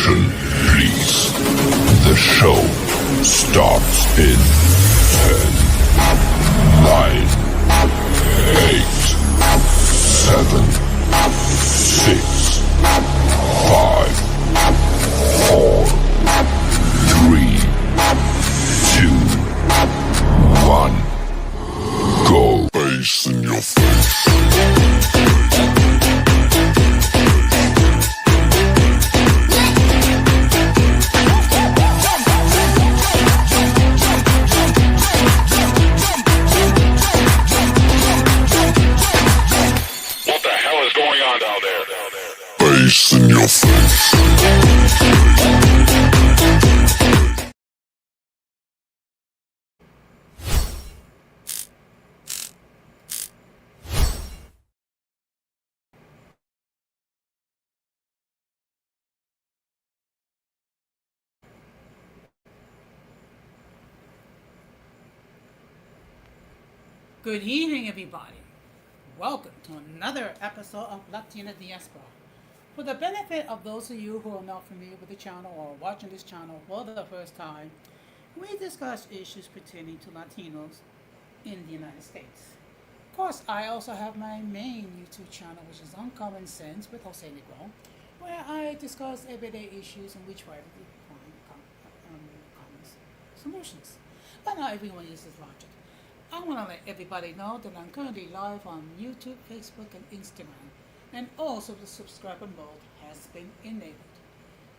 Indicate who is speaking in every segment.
Speaker 1: Attention, please. The show starts in 10, 9, 8, 7, 6, 5, 4, 3, 2, 1. Go. Face in your face. Face in your face.
Speaker 2: Good evening, everybody. Welcome to another episode of Latina Diaspora. For the benefit of those of you who are not familiar with the channel or watching this channel for the first time, we discuss issues pertaining to Latinos in the United States. Of course, I also have my main YouTube channel, which is Uncommon Sense with Jose Negron, where I discuss everyday issues and we try to find common solutions. But not everyone uses logic. I want to let everybody know that I'm currently live on YouTube, Facebook, and Instagram, and also the subscriber mode has been enabled.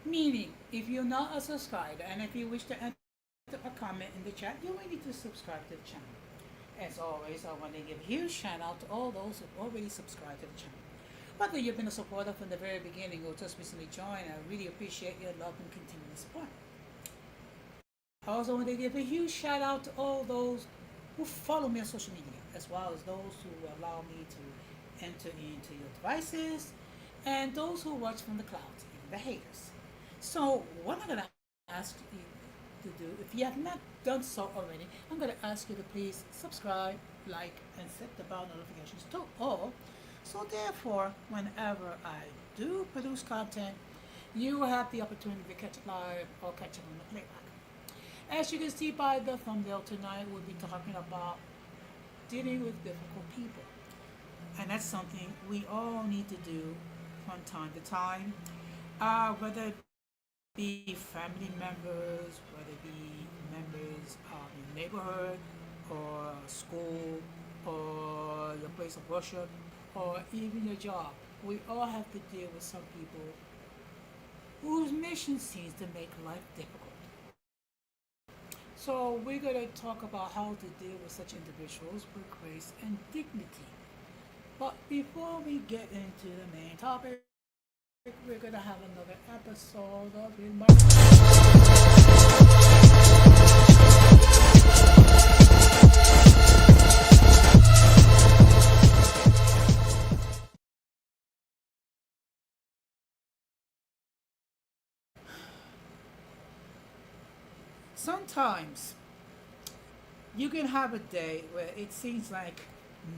Speaker 2: Meaning, if you're not a subscriber and if you wish to enter a comment in the chat, you will need to subscribe to the channel. As always, I want to give a huge shout out to all those who already subscribed to the channel. Whether you've been a supporter from the very beginning or just recently joined, I really appreciate your love and continued support. I also want to give a huge shout out to all those who follow me on social media, as well as those who allow me to enter into your devices, and those who watch from the clouds, even the haters. So what I'm going to ask you to do, if you have not done so already, I'm going to ask you to please subscribe, like, and set the bell notifications to all. So therefore, whenever I do produce content, you will have the opportunity to catch it live or catch it on the playback. As you can see by the thumbnail tonight, we'll be talking about dealing with difficult people. And that's something we all need to do from time to time, whether it be family members, whether it be members of your neighborhood, or school, or your place of worship, or even your job. We all have to deal with some people whose mission seems to make life difficult. So we're going to talk about how to deal with such individuals with grace and dignity. But before we get into the main topic, we're going to have another episode of In My Sometimes you can have a day where it seems like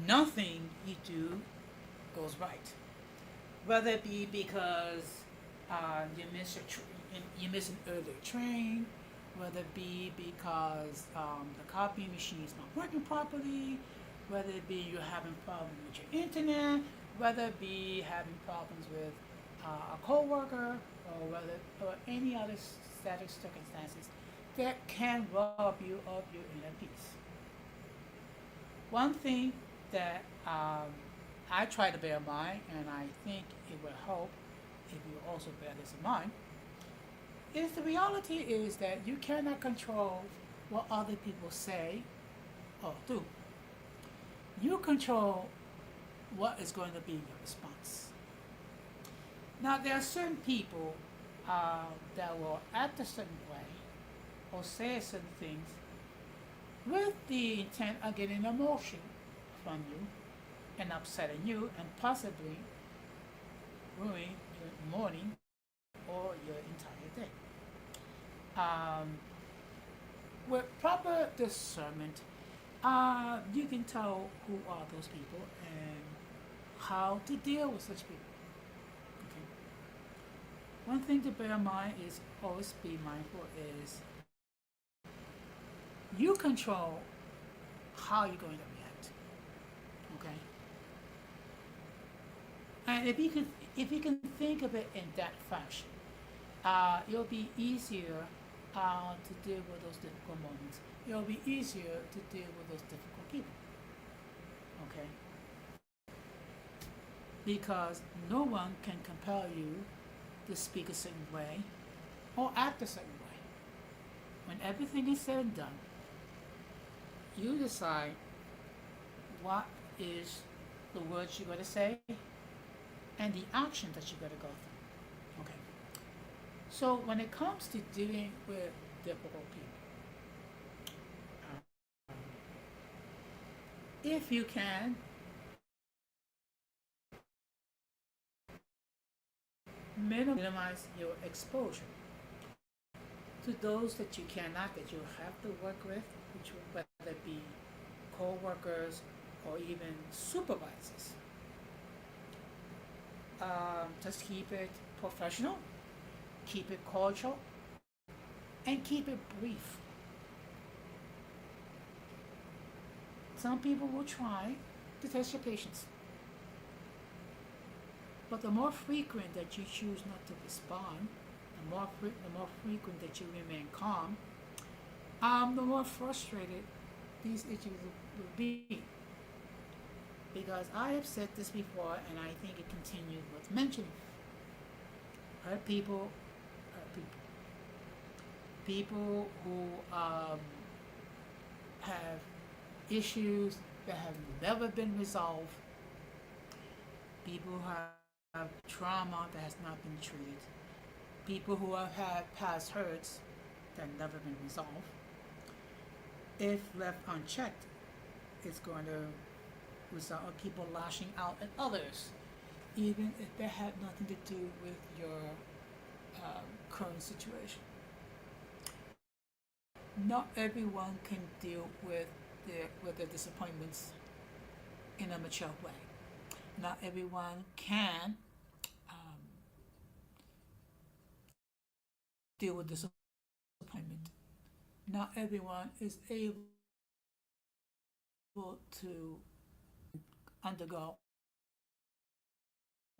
Speaker 2: nothing you do goes right. Whether it be because you miss an early train, whether it be because the copy machine is not working properly, whether it be you're having problems with your internet, whether it be having problems with a coworker, or any other static circumstances that can rob you of your inner peace. One thing that I try to bear in mind, and I think it will help if you also bear this in mind, is the reality is that you cannot control what other people say or do. You control what is going to be your response. Now, there are certain people that will act a certain way or say certain things with the intent of getting emotion from you and upsetting you and possibly ruining your morning or your entire day. With proper discernment, you can tell who are those people and how to deal with such people. Okay. One thing to bear in mind is always be mindful is you control how you're going to react. Okay? And if you can think of it in that fashion, it'll be easier to deal with those difficult moments. It'll be easier to deal with those difficult people. Okay? Because no one can compel you to speak a certain way or act a certain way. When everything is said and done, you decide what is the words you're going to say and the action that you're going to go through. Okay. So when it comes to dealing with difficult people, if you can, minimize your exposure to those that you cannot, that you have to work with, which whether it be co-workers or even supervisors. Just keep it professional, keep it cordial, and keep it brief. Some people will try to test your patience, but the more frequent that you choose not to respond, the more frequent that you remain calm, the more frustrated these issues will be. Because I have said this before, and I think it continues with mentioning. Hurt people, hurt people. People who have issues that have never been resolved. People who have trauma that has not been treated. People who have had past hurts that have never been resolved. If left unchecked, it's going to result in people lashing out at others, even if that had nothing to do with your current situation. Not everyone can deal with their disappointments in a mature way. Not everyone can deal with disappointment. Not everyone is able to undergo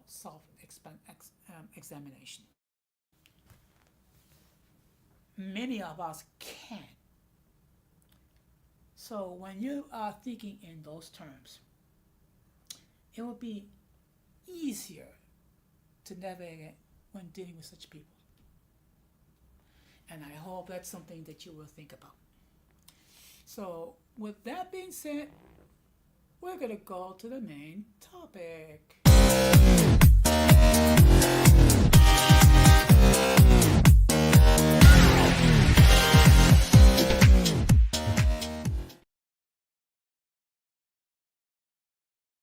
Speaker 2: self-examination. Many of us can. So when you are thinking in those terms, it will be easier to navigate when dealing with such people. And I hope that's something that you will think about. So with that being said, we're going to go to the main topic.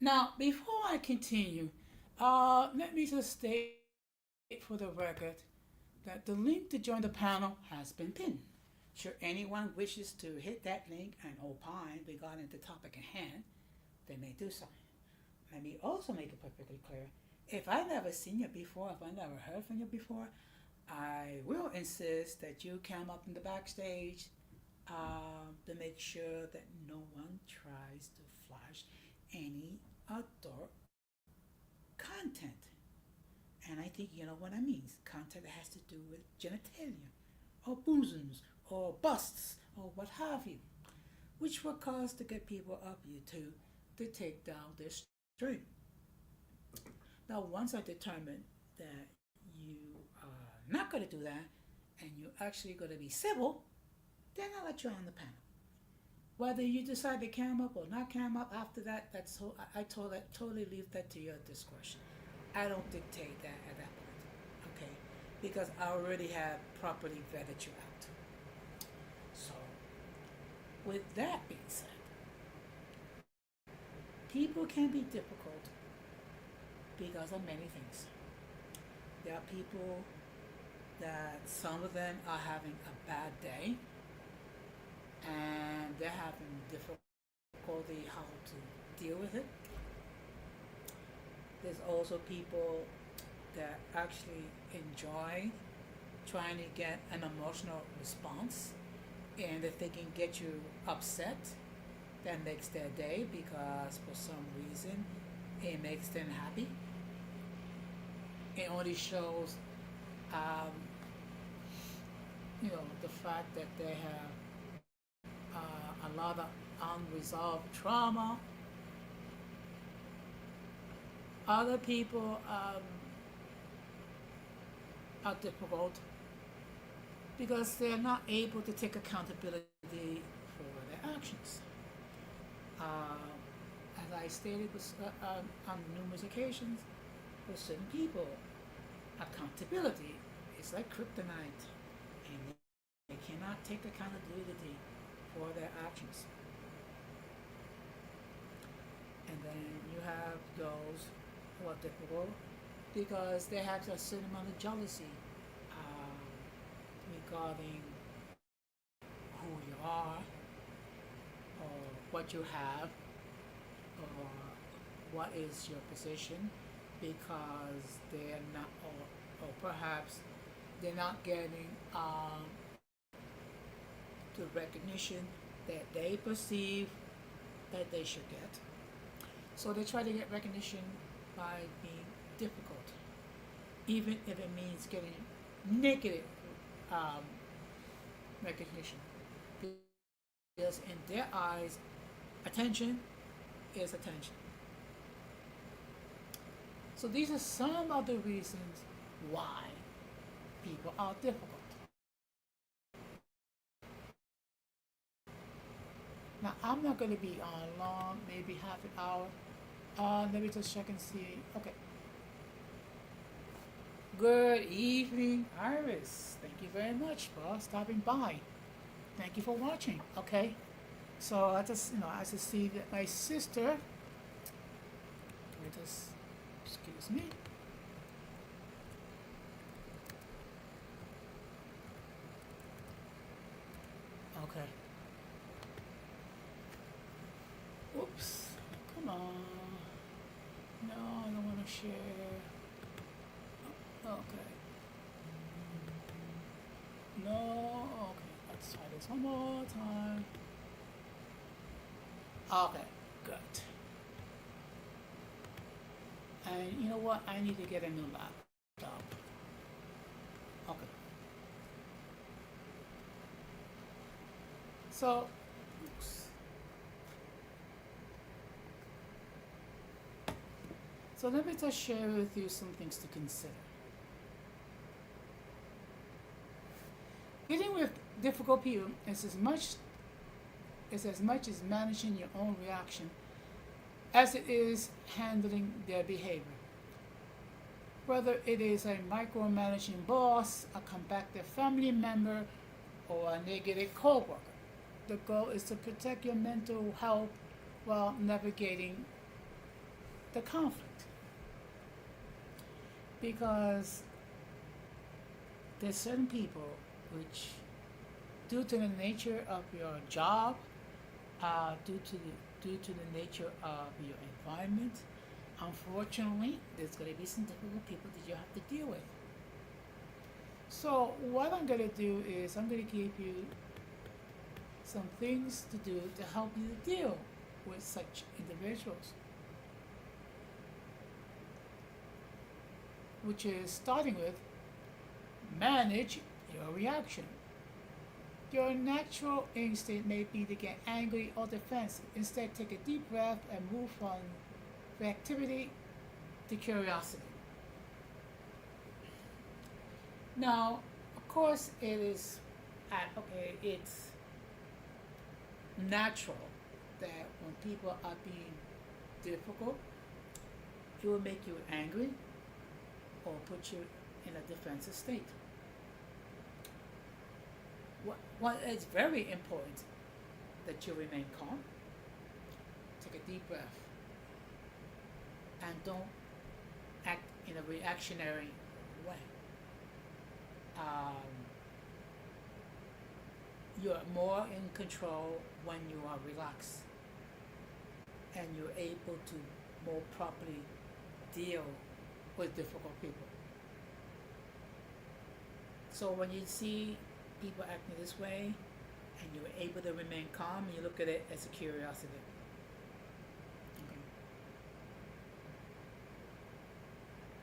Speaker 2: Now, before I continue, let me just state for the record that the link to join the panel has been pinned. Should anyone wishes to hit that link and opine regarding the topic at hand, they may do so. Let me also make it perfectly clear, if I've never seen you before, if I've never heard from you before, I will insist that you come up in the backstage to make sure that no one tries to flash any adult content. And I think you know what I mean. Content that has to do with genitalia, or bosoms, or busts, or what have you, which will cause to get people up YouTube to take down their stream. Now, once I determine that you are not going to do that, and you're actually going to be civil, then I'll let you on the panel. Whether you decide to cam up or not cam up after that, I totally leave that to your discretion. I don't dictate that at that point, okay? Because I already have properly vetted you out. So, with that being said, people can be difficult because of many things. There are people that some of them are having a bad day and they're having difficulty how to deal with it. There's also people that actually enjoy trying to get an emotional response, and if they can get you upset, that makes their day because for some reason it makes them happy. It only shows, um, the fact that they have a lot of unresolved trauma. Other people are difficult because they're not able to take accountability for their actions. Uh, as I stated on numerous occasions, for certain people, accountability is like kryptonite, and they cannot take accountability for their actions. And then you have those who are difficult because they have a certain amount of jealousy regarding who you are or what you have or what is your position because they're not, or perhaps they're not getting the recognition that they perceive that they should get. So they try to get recognition by being difficult, even if it means getting negative recognition. Because in their eyes, attention is attention. So these are some of the reasons why people are difficult. Now I'm not going to be on long, maybe half an hour. Let me just check and see. Okay. Good evening, Iris. Thank you very much for stopping by. Thank you for watching. Okay. So I just see that my sister. Let me just excuse me. Okay. Oops. Come on. No, I don't want to share. Okay. No. Okay. Let's try this one more time. Okay. Good. And you know what? I need to get a new laptop. Okay. So, oops. So let me just share with you some things to consider. Dealing with difficult people is as much as managing your own reaction as it is handling their behavior. Whether it is a micromanaging boss, a combative family member, or a negative coworker, the goal is to protect your mental health while navigating the conflict. Because there's certain people which, due to the nature of your job, due to the nature of your environment, unfortunately, there's going to be some difficult people that you have to deal with. So what I'm going to do is I'm going to give you some things to do to help you deal with such individuals, which is starting with manage your reaction. Your natural instinct may be to get angry or defensive. Instead, take a deep breath and move from reactivity to curiosity. Now, of course, it's natural that when people are being difficult, it will make you angry or put you in a defensive state. What is very important that you remain calm, take a deep breath, and don't act in a reactionary way. You're more in control when you are relaxed and you're able to more properly deal with difficult people. So when you see people acting this way and you're able to remain calm, you look at it as a curiosity. Okay.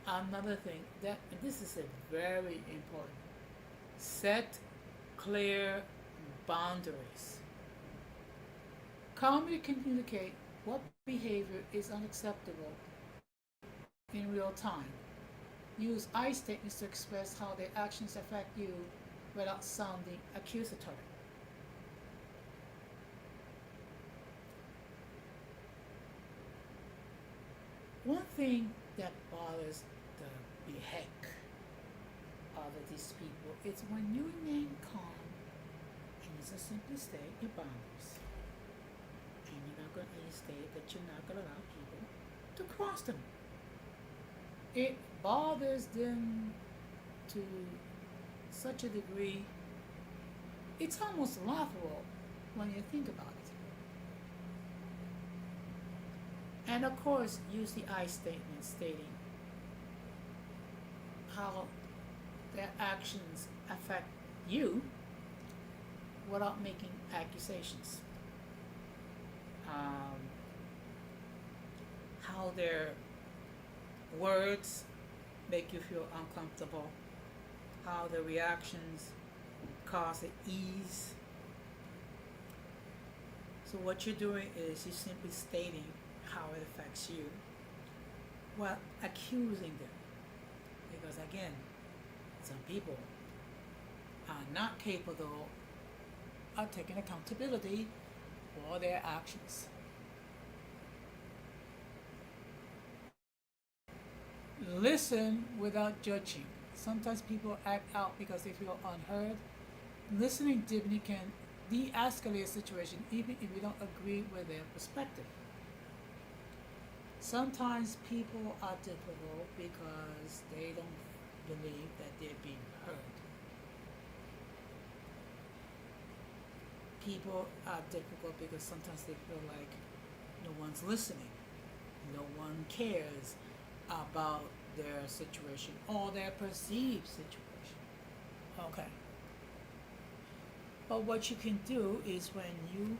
Speaker 2: Another thing that, and this is a very important, set clear boundaries. Calmly communicate what behavior is unacceptable in real time. Use I statements to express how their actions affect you without sounding accusatory. One thing that bothers the heck out of these people is when you remain calm and you just simply state your boundaries. And you're not going to state that you're not going to allow people to cross them. It bothers them to such a degree, it's almost laughable when you think about it. And of course, use the I statement stating how their actions affect you without making accusations. How their words make you feel uncomfortable, how the reactions cause ease. So what you're doing is you're simply stating how it affects you while accusing them. Because again, some people are not capable of taking accountability for their actions. Listen without judging. Sometimes people act out because they feel unheard. Listening deeply can de-escalate a situation even if you don't agree with their perspective. Sometimes people are difficult because they don't believe that they're being heard. People are difficult because sometimes they feel like no one's listening, no one cares about their situation or their perceived situation. Okay. But what you can do is when you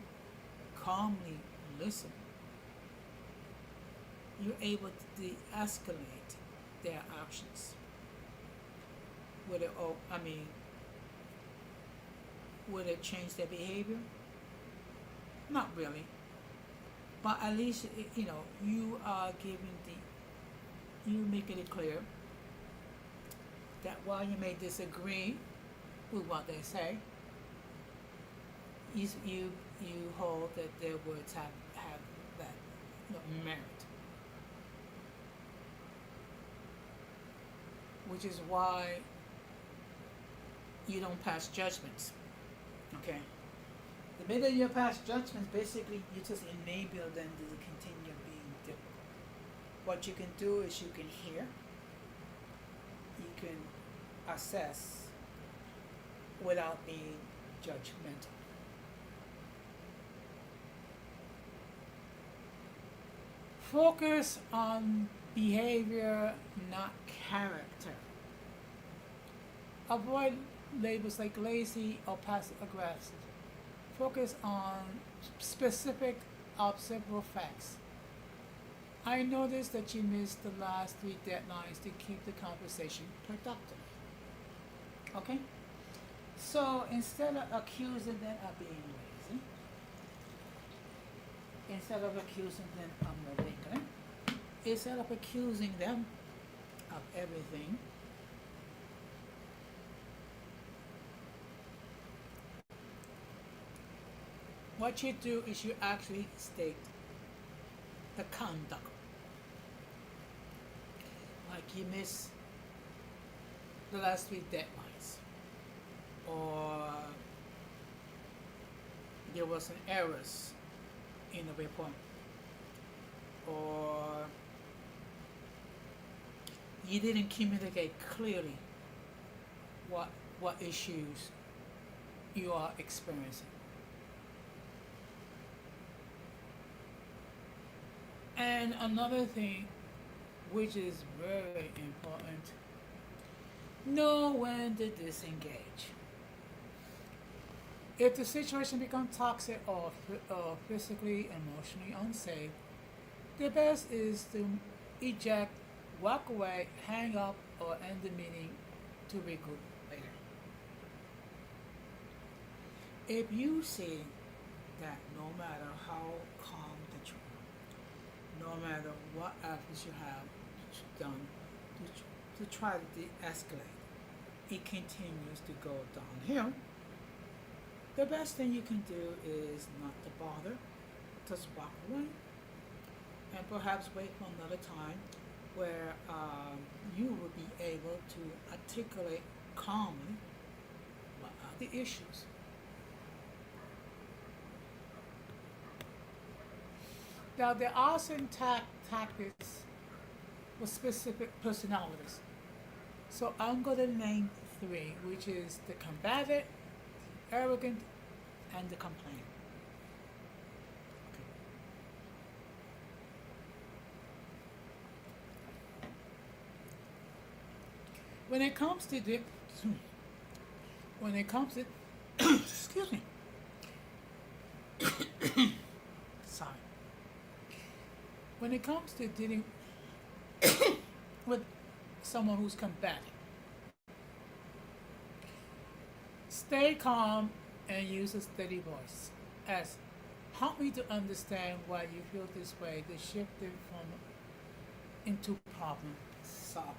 Speaker 2: calmly listen, you're able to de-escalate their actions. Would it change their behavior? Not really. But at least, you are you making it clear that while you may disagree with what they say, you hold that their words have that merit. Which is why you don't pass judgments. Okay? The minute you pass judgments, basically you just enable them to continue being difficult. What you can do is you can hear, you can assess without being judgmental. Focus on behavior, not character. Avoid labels like lazy or passive aggressive. Focus on specific observable facts. I noticed that you missed the last 3 deadlines to keep the conversation productive. Okay? So instead of accusing them of being lazy, instead of accusing them of negligent, instead of accusing them of everything, what you do is you actually state the conduct. Like you miss the last 3 deadlines, or there was an errors in the report, or you didn't communicate clearly what issues you are experiencing. And another thing which is very important Know when to disengage. If the situation becomes toxic or physically, emotionally unsafe, the best is to eject, walk away, hang up, or end the meeting to regroup later. If you see that no matter how calm that you are, no matter what efforts you have done to try to de-escalate, it continues to go downhill, the best thing you can do is not to bother, just walk away, and perhaps wait for another time where you will be able to articulate calmly what are the issues. Now, there are certain tactics for specific personalities. So I'm going to name three, which is the combative, arrogant, and the complainant. When it comes to the, when it comes to, excuse me, sorry. When it comes to dealing with someone who's combative, stay calm and use a steady voice. As help me to understand why you feel this way. To shift it from into problem solving.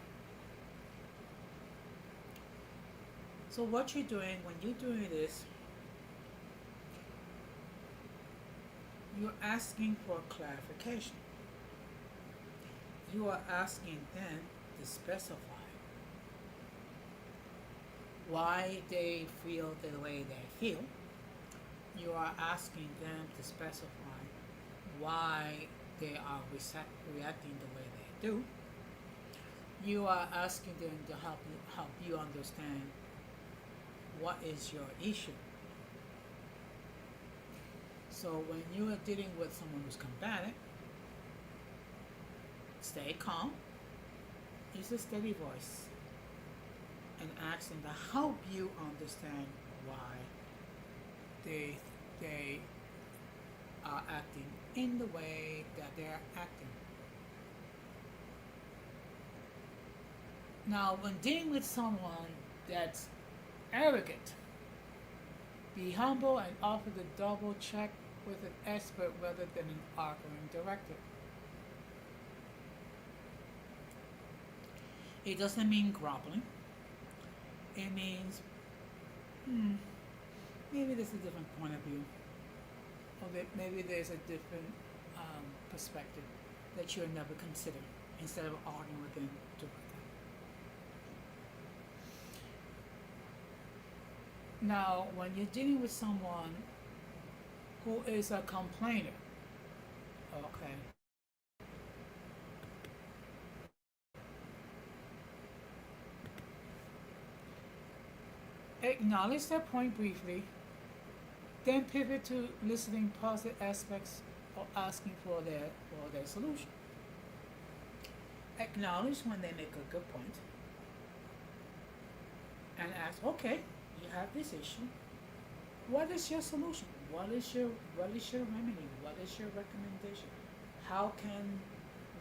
Speaker 2: So what you're doing when you're doing this, you're asking for clarification. You are asking them to specify why they feel the way they feel. You are asking them to specify why they are reacting the way they do. You are asking them to help you understand what is your issue. So when you are dealing with someone who's combative, stay calm, use a steady voice, and ask them to help you understand why they are acting in the way that they're acting. Now, when dealing with someone that's arrogant, be humble and offer the double check with an expert rather than an arguing director. It doesn't mean groveling. It means, maybe there's a different point of view, or that maybe there's a different perspective that you'll never consider, instead of arguing with them directly. Now, when you're dealing with someone who is a complainer, okay, acknowledge their point briefly, then pivot to listening positive aspects or asking for their solution. Acknowledge when they make a good point and ask, okay, you have this issue. What is your solution? What is your remedy? What is your recommendation? How can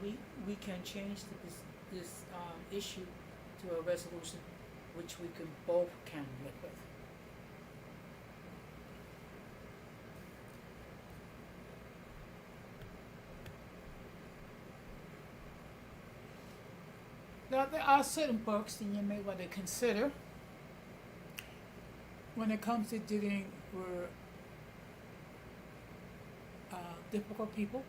Speaker 2: we can change this issue to a resolution which we can both can live with? Now, there are certain books that you may want to consider when it comes to dealing with difficult people.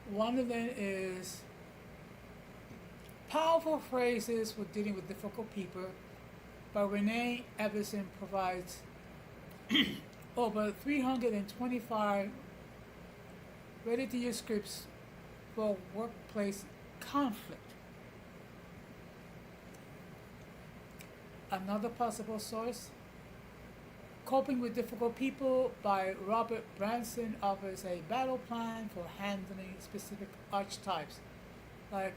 Speaker 2: One of them is Powerful Phrases for Dealing with Difficult People by Renee Everson. Provides over 325 ready-to-use scripts for workplace conflict. Another possible source, Coping with Difficult People by Robert Branson, offers a battle plan for handling specific archetypes like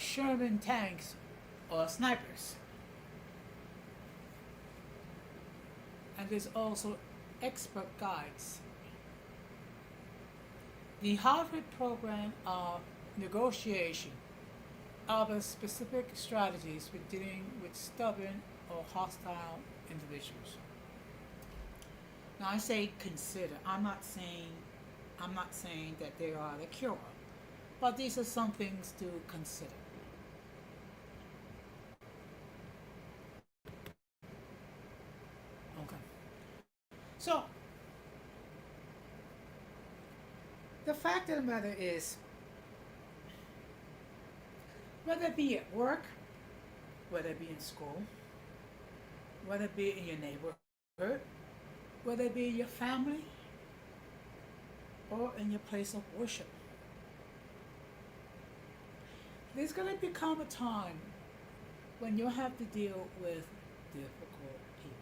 Speaker 2: Sherman tanks or snipers. And there's also expert guides. The Harvard program of negotiation offers specific strategies for dealing with stubborn or hostile individuals. Now I say consider. I'm not saying that they are the cure, but these are some things to consider. Okay. So the fact of the matter is, whether it be at work, whether it be in school, whether it be in your neighborhood, whether it be in your family, or in your place of worship, there's going to become a time when you'll have to deal with difficult people.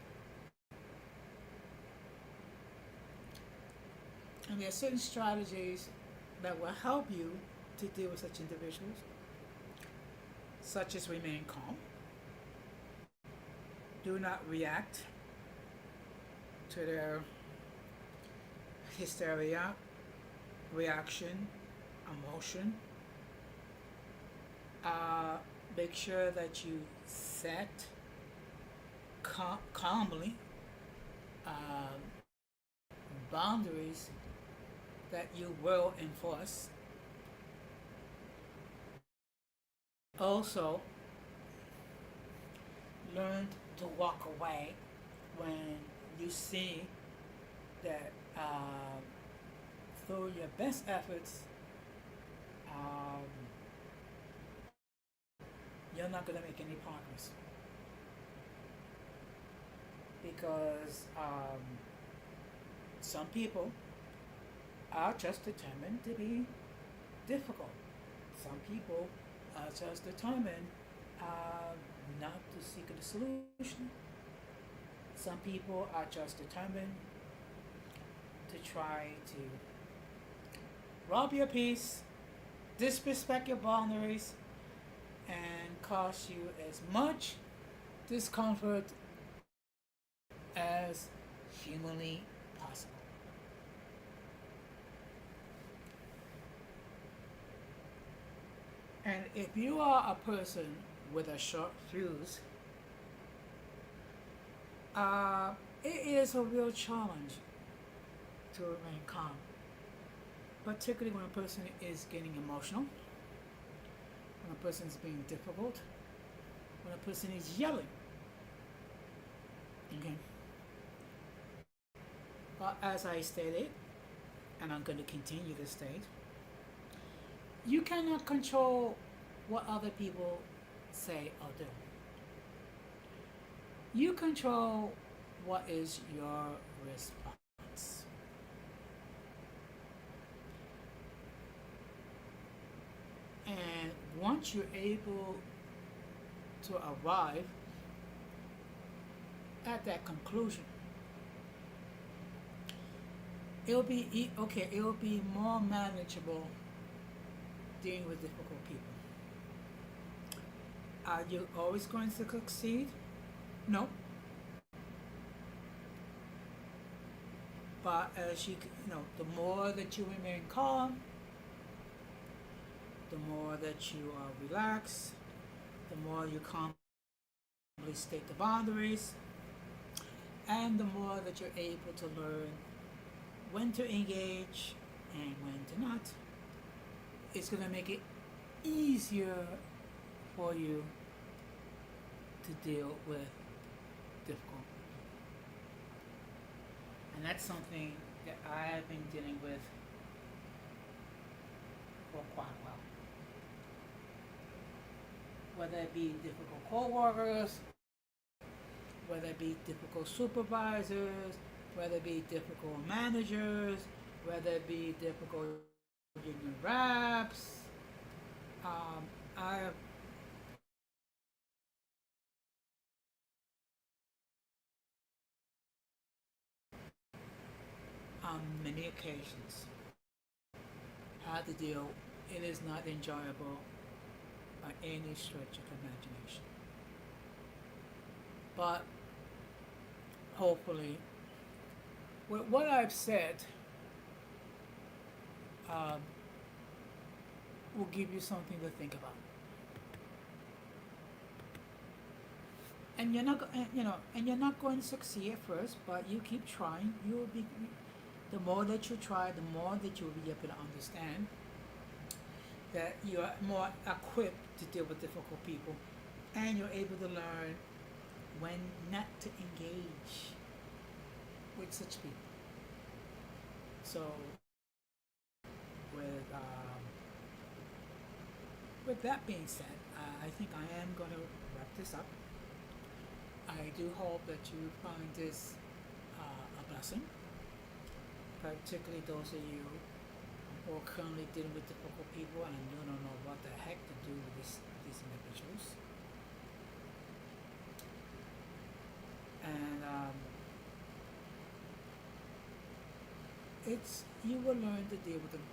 Speaker 2: And there are certain strategies that will help you to deal with such individuals, such as remain calm, do not react to their hysteria, reaction, emotion. Make sure that you set calmly boundaries that you will enforce. Also, learn to walk away when you see that through your best efforts, um, you're not going to make any progress. Because some people are just determined to be difficult. Some people are just determined not to seek a solution. Some people are just determined to try to rob your peace, disrespect your boundaries, and cause you as much discomfort as humanly possible. And if you are a person with a short fuse, it is a real challenge to remain calm, particularly when a person is getting emotional, when a person is being difficult, when a person is yelling. Okay. But as I stated, and I'm going to continue to state, you cannot control what other people say or do. You control what is your response. And once you're able to arrive at that conclusion, it'll be okay. It'll be more manageable dealing with difficult people. Are you always going to succeed? No. But as the more that you remain calm, the more that you are relaxed, the more you calmly state the boundaries, and the more that you're able to learn when to engage and when to not, it's going to make it easier for you to deal with difficult. And that's something that I have been dealing with for quite a while. Whether it be difficult co-workers, whether it be difficult supervisors, whether it be difficult managers, whether it be difficult union reps. I have on many occasions had to deal. It is not enjoyable by any stretch of imagination. But hopefully, with what I've said, will give you something to think about. And you're not, and you're not going to succeed at first, but you keep trying. You will be. The more that you try, the more that you will be able to understand that you are more equipped to deal with difficult people, and you're able to learn when not to engage with such people. So, with that being said, I think I am going to wrap this up. I do hope that you find this a blessing, particularly those of you who are currently dealing with difficult people and you don't know what the heck to do with these individuals. And you will learn to deal with them.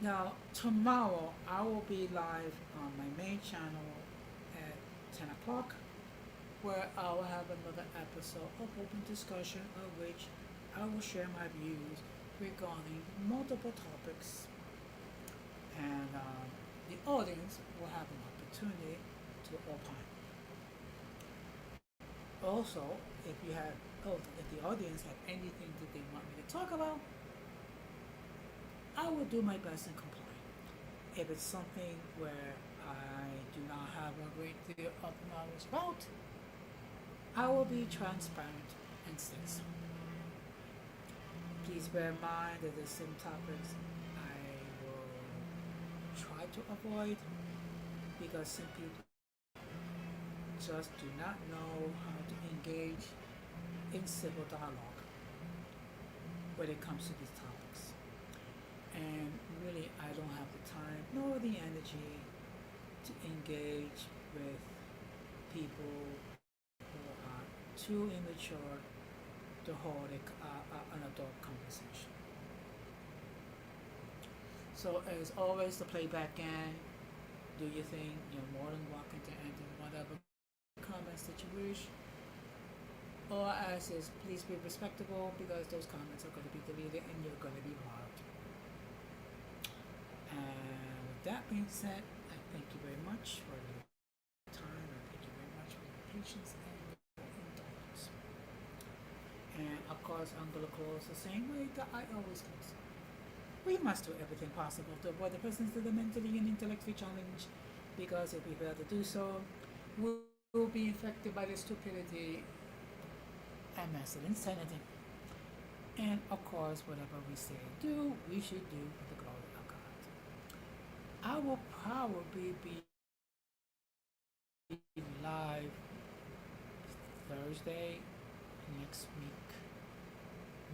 Speaker 2: Now, tomorrow I will be live on my main channel at 10 o'clock, where I will have another episode of open discussion, of which I will share my views regarding multiple topics, and the audience will have an opportunity to opine. Also, if the audience have anything that they want me to talk about, I will do my best and comply. If it's something where I do not have a great deal of knowledge about, I will be transparent and say so. Please bear in mind that there's some topics I will try to avoid because some people just do not know how to engage in civil dialogue when it comes to these topics. And really, I don't have the time nor the energy to engage with people who are too immature to hold an adult conversation. So as always, the playback gang, do your thing. You're more than welcome to enter whatever comments that you wish. All I ask is please be respectable, because those comments are going to be deleted and you're going to be blocked. And with that being said, I thank you very much for your time. I thank you very much for your patience and your indulgence. And of course, I'm going to close the same way that I always close. We must do everything possible to avoid the presence of the mentally and intellectually challenged, because if we fail to do so, we will be infected by the stupidity and massive insanity. And of course, whatever we say and do, we should do for the glory of God. I will probably be live Thursday next week,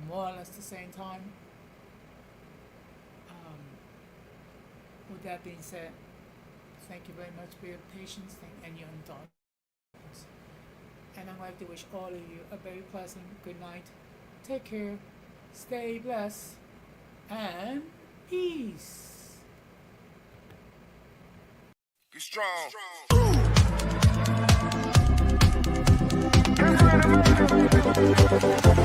Speaker 2: more or less the same time. With that being said, thank you very much for your patience and your indulgence. And I'd like to wish all of you a very pleasant good night. Take care, stay blessed, and peace.
Speaker 1: Be strong.
Speaker 3: Be strong.